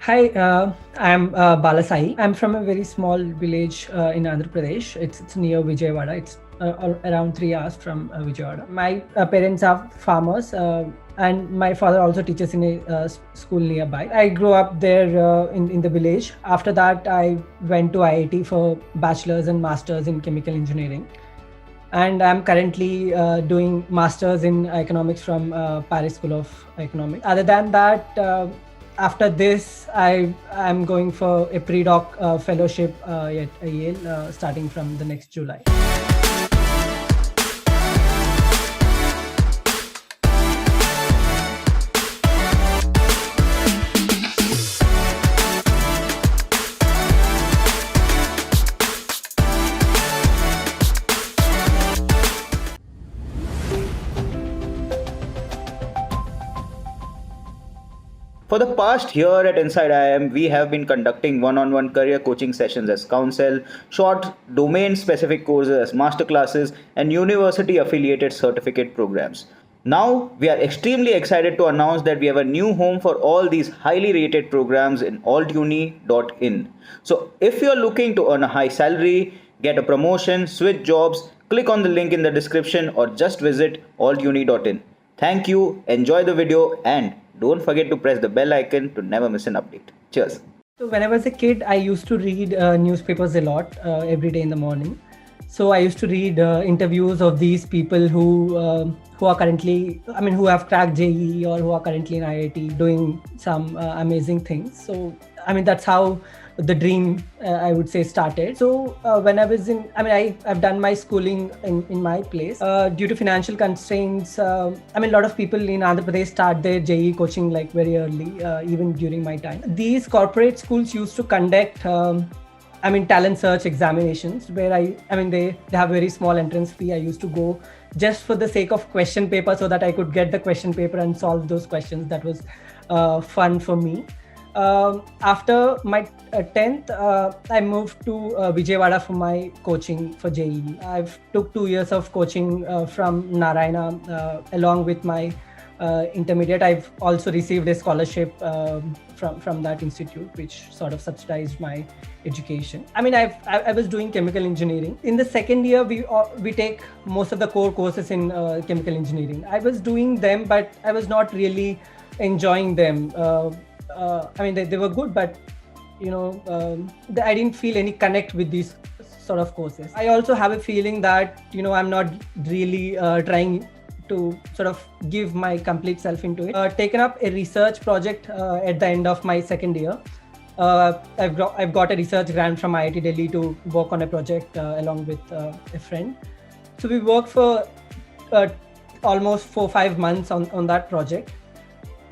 Hi, I'm Balasai. I'm from a very small village in Andhra Pradesh. It's near Vijayawada. It's around 3 hours from Vijayawada. My parents are farmers, and my father also teaches in a school nearby. I grew up there in the village. After that, I went to IIT for bachelor's and master's in chemical engineering. And I'm currently doing masters in economics from Paris School of Economics. Other than that, after this, I'm going for a pre-doc fellowship at Yale starting from the next July. For the past year at Inside IIM, we have been conducting one-on-one career coaching sessions as counsel, short domain-specific courses as masterclasses, and university-affiliated certificate programs. Now, we are extremely excited to announce that we have a new home for all these highly rated programs in altuni.in. So, if you are looking to earn a high salary, get a promotion, switch jobs, click on the link in the description or just visit altuni.in. Thank you, enjoy the video, and don't forget to press the bell icon to never miss an update. Cheers. So when I was a kid, I used to read newspapers a lot every day in the morning. So I used to read interviews of these people who are currently, who have cracked JEE or who are currently in IIT doing some amazing things. So that's how the dream I would say started. So when I was I've done my schooling in my place. Due to financial constraints, a lot of people in Andhra Pradesh start their JEE coaching like very early, even during my time. These corporate schools used to conduct talent search examinations where they have very small entrance fee. I used to go just for the sake of question paper so that I could get the question paper and solve those questions. That was fun for me. After my 10th, I moved to Vijayawada for my coaching for JEE. I've took 2 years of coaching from Narayana along with my intermediate. I've also received a scholarship from that institute, which sort of subsidized my education. I was doing chemical engineering. In the second year, we take most of the core courses in chemical engineering. I was doing them, but I was not really enjoying them. They were good, but I didn't feel any connect with these sort of courses. I also have a feeling that I'm not really trying to sort of give my complete self into it. Taken up a research project at the end of my second year. I've got a research grant from IIT Delhi to work on a project along with a friend. So we worked for almost 4-5 months on that project.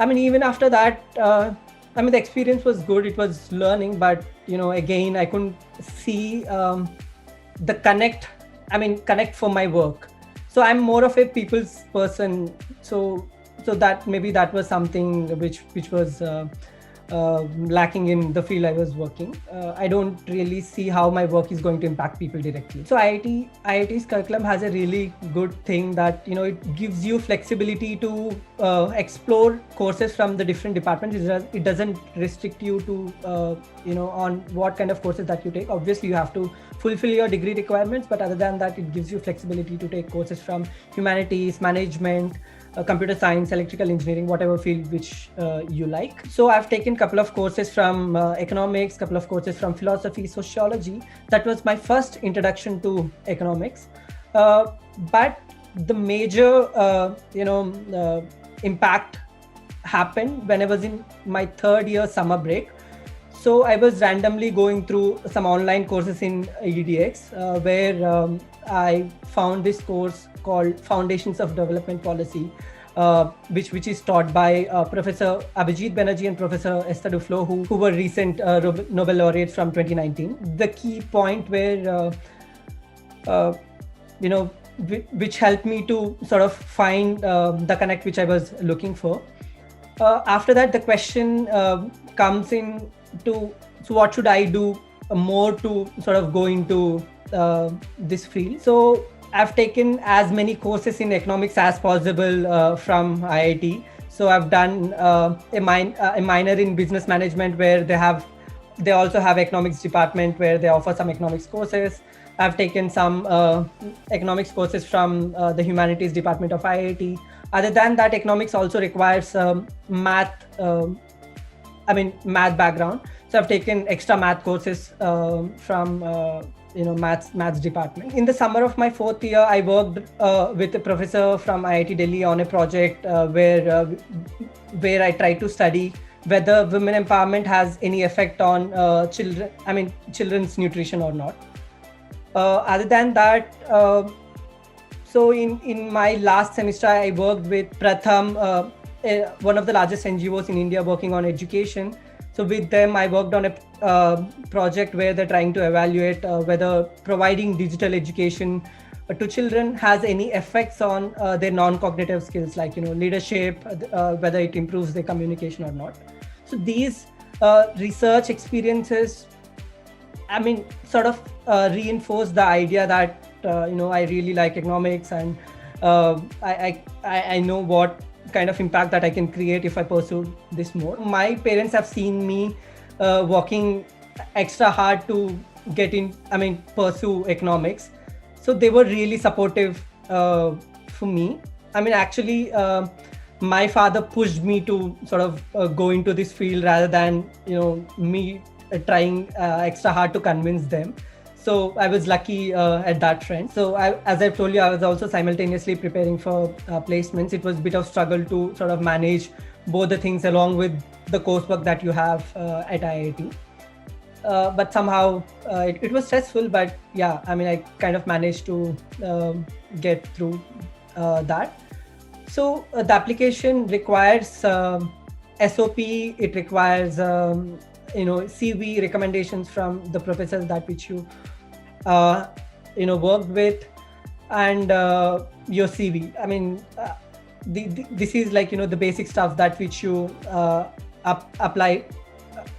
Even after that, the experience was good. It was learning, but again, I couldn't see the connect for my work. So I'm more of a people's person. So that maybe that was something which was lacking in the field I was working. I don't really see how my work is going to impact people directly. So IIT's curriculum has a really good thing that it gives you flexibility to explore courses from the different departments. It doesn't restrict you to on what kind of courses that you take. Obviously, you have to fulfill your degree requirements, but other than that, it gives you flexibility to take courses from humanities, management, computer science, electrical engineering, whatever field which you like. So I've taken a couple of courses from economics, couple of courses from philosophy, sociology. That was my first introduction to economics. But the major, impact happened when I was in my third year summer break. So I was randomly going through some online courses in EDX where I found this course called Foundations of Development Policy, which is taught by Professor Abhijit Banerjee and Professor Esther Duflo, who were recent Nobel laureates from 2019. The key point where, which helped me to sort of find the connect which I was looking for. After that, the question comes in to, so what should I do more to sort of go into this field? So I've taken as many courses in economics as possible from IIT. So I've done a minor in business management, where they also have economics department where they offer some economics courses. I've taken some economics courses from the humanities department of IIT. Other than that, economics also requires math. Math background. So I've taken extra math courses from maths department. In the summer of my fourth year, I worked with a professor from IIT Delhi on a project where I tried to study whether women empowerment has any effect on children's nutrition or not. Other than that, so in my last semester, I worked with Pratham, one of the largest NGOs in India working on education. So with them, I worked on a project where they're trying to evaluate whether providing digital education to children has any effects on their non-cognitive skills, like leadership, whether it improves their communication or not. So these research experiences, sort of reinforce the idea that I really like economics, and I know what kind of impact that I can create if I pursue this more. My parents have seen me working extra hard to pursue economics. So they were really supportive for me. Actually, my father pushed me to sort of go into this field rather than, me trying extra hard to convince them. So I was lucky at that front. So as I've told you, I was also simultaneously preparing for placements. It was a bit of struggle to sort of manage both the things along with the coursework that you have at IIT. But somehow it was stressful, but yeah, I kind of managed to get through that. So the application requires SOP, it requires CV recommendations from the professors that which you worked with, and your CV. This is like the basic stuff that which you apply.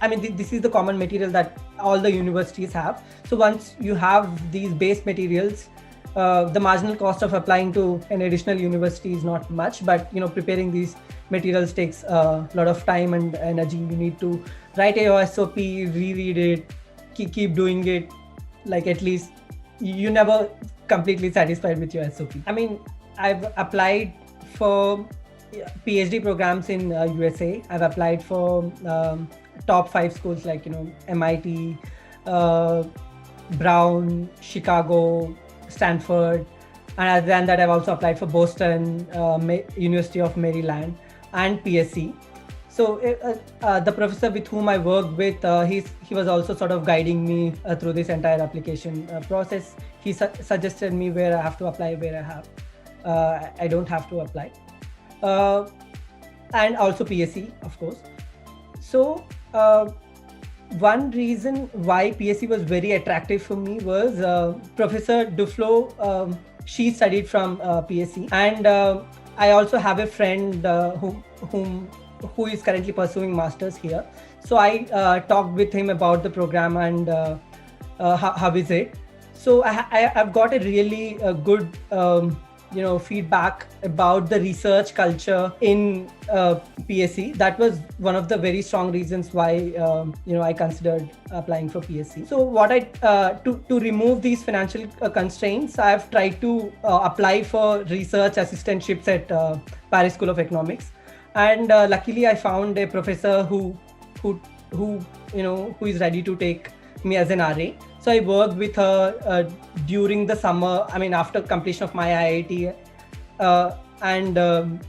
This is the common material that all the universities have. So once you have these base materials, the marginal cost of applying to an additional university is not much, but preparing these materials takes a lot of time and energy. You need to write a SOP, reread it, keep doing it. Like, at least you never completely satisfied with your SOP. I've applied for PhD programs in USA. I've applied for top 5 schools like MIT, Brown, Chicago, Stanford, and other than that, I've also applied for Boston, University of Maryland, and PSC. So the professor with whom I worked with, he was also sort of guiding me through this entire application process. He suggested me where I have to apply, where I don't have to apply, and also PSC, of course. So one reason why PSC was very attractive for me was Professor Duflo. She studied from PSC, and I also have a friend who is currently pursuing masters here. So I talked with him about the program and how is it. So I've got a really good feedback about the research culture in PSC. That was one of the very strong reasons why I considered applying for PSC. So what to remove these financial constraints, I have tried to apply for research assistantships at Paris School of Economics, and luckily I found a professor who is ready to take me as an RA. So I worked with her during the summer, after completion of my IIT, and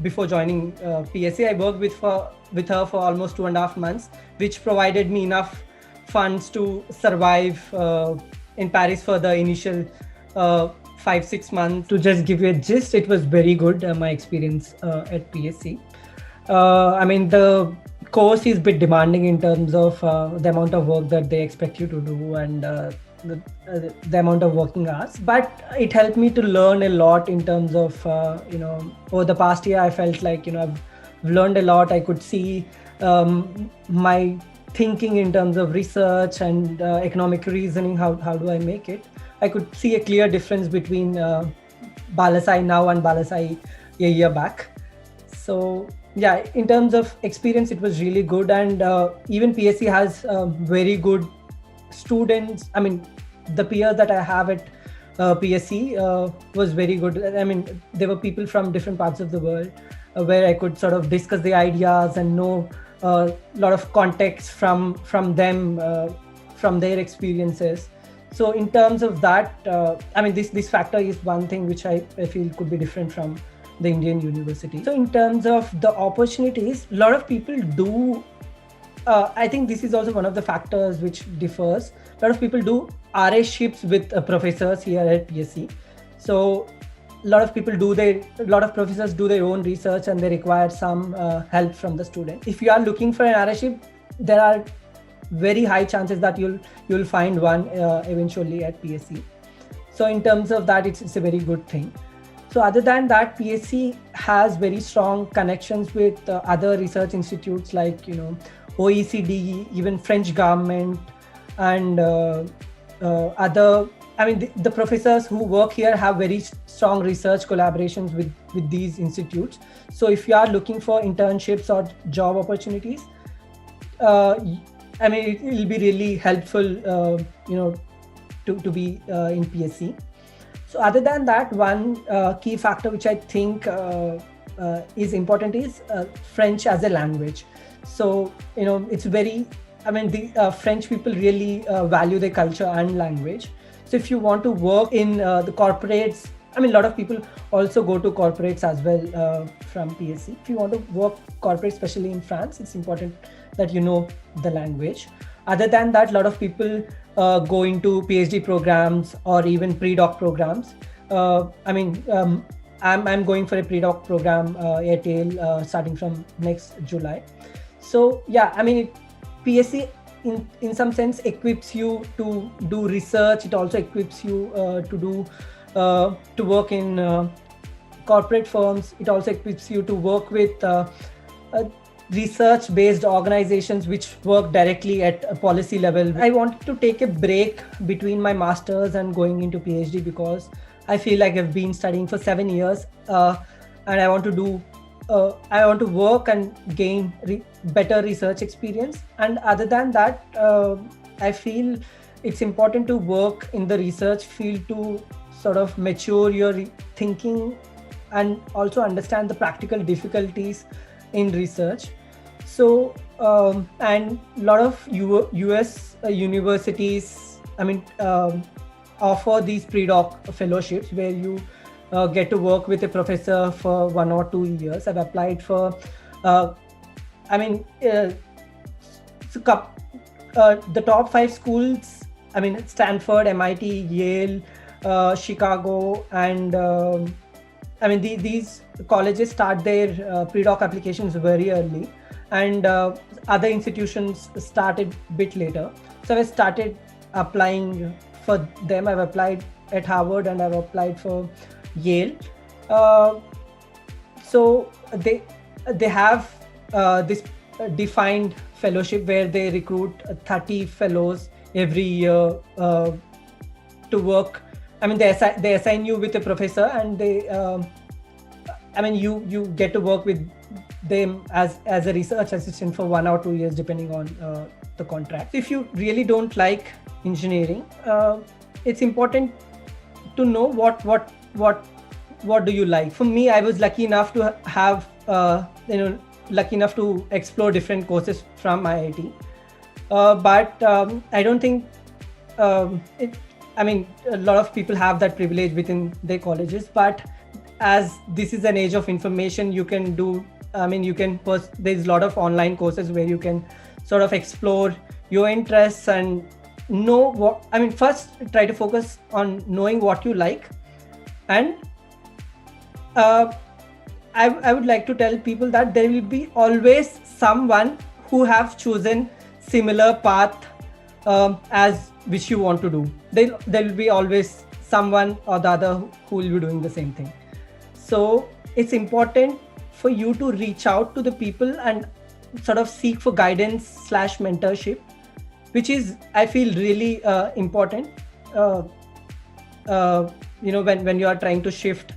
before joining PSC. I worked with her for almost 2.5 months, which provided me enough funds to survive in Paris for the initial 5-6 months. To just give you a gist, it was very good, my experience at PSC. The course is a bit demanding in terms of the amount of work that they expect you to do, and the amount of working hours, but it helped me to learn a lot in terms of over the past year. I felt like I've learned a lot. I could see my thinking in terms of research and economic reasoning. How do I make it? I could see a clear difference between Balasai now and Balasai a year back. So yeah, in terms of experience, it was really good, and even PSC has very good students. I mean, the peers that I have at PSC was very good. I mean, there were people from different parts of the world where I could sort of discuss the ideas and know a lot of context from them, from their experiences. So in terms of that, I mean, this factor is one thing which I feel could be different from the Indian university. So in terms of the opportunities, a lot of people do. I think this is also one of the factors which differs. A lot of people do RA-ships with professors here at PSC. So a lot of professors do their own research and they require some help from the student. If you are looking for an RA-ship, there are very high chances that you'll find one eventually at PSC. So in terms of that, it's a very good thing. So other than that, PSC has very strong connections with other research institutes like, OECD, even French government, and other. I mean, the professors who work here have very strong research collaborations with these institutes. So if you are looking for internships or job opportunities, I mean, it will be really helpful, to be in PSC. So other than that, one key factor which I think is important is French as a language. So, it's very, I mean, the French people really value their culture and language. So if you want to work in the corporates, I mean, a lot of people also go to corporates as well from PSC. If you want to work corporate, especially in France, it's important that you know the language. Other than that, a lot of people go into PhD programs or even pre-doc programs. I'm going for a pre-doc program at Yale starting from next July. So yeah, I mean, PSC in some sense equips you to do research. It also equips you to work in corporate firms. It also equips you to work with research-based organizations which work directly at a policy level. I wanted to take a break between my master's and going into PhD because I feel like I've been studying for 7 years and I want to work and gain better research experience. And other than that, I feel it's important to work in the research field to sort of mature your thinking and also understand the practical difficulties in research. So, and a lot of US universities, offer these pre-doc fellowships where you get to work with a professor for 1 or 2 years. I've applied for, the top 5 schools, Stanford, MIT, Yale, Chicago, and these colleges start their pre-doc applications very early, and other institutions started a bit later. So I started applying for them. I've applied at Harvard and I've applied for Yale. So they have this defined fellowship where they recruit 30 fellows every year to work. They assign you with a professor, and they you get to work with them as a research assistant for 1 or 2 years depending on the contract. If you really don't like engineering, it's important to know what do you like. For me, I was lucky enough to have explore different courses from IIT, but I don't think a lot of people have that privilege within their colleges. But as this is an age of information, you can do, there's a lot of online courses where you can sort of explore your interests and know first try to focus on knowing what you like. And I would like to tell people that there will be always someone who have chosen similar path as which you want to do. There will be always someone or the other who will be doing the same thing. So it's important for you to reach out to the people and sort of seek for guidance / mentorship, which is, I feel, really important when you are trying to shift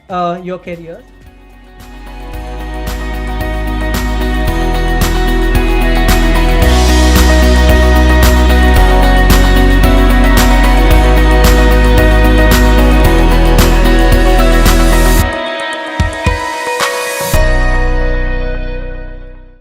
your career.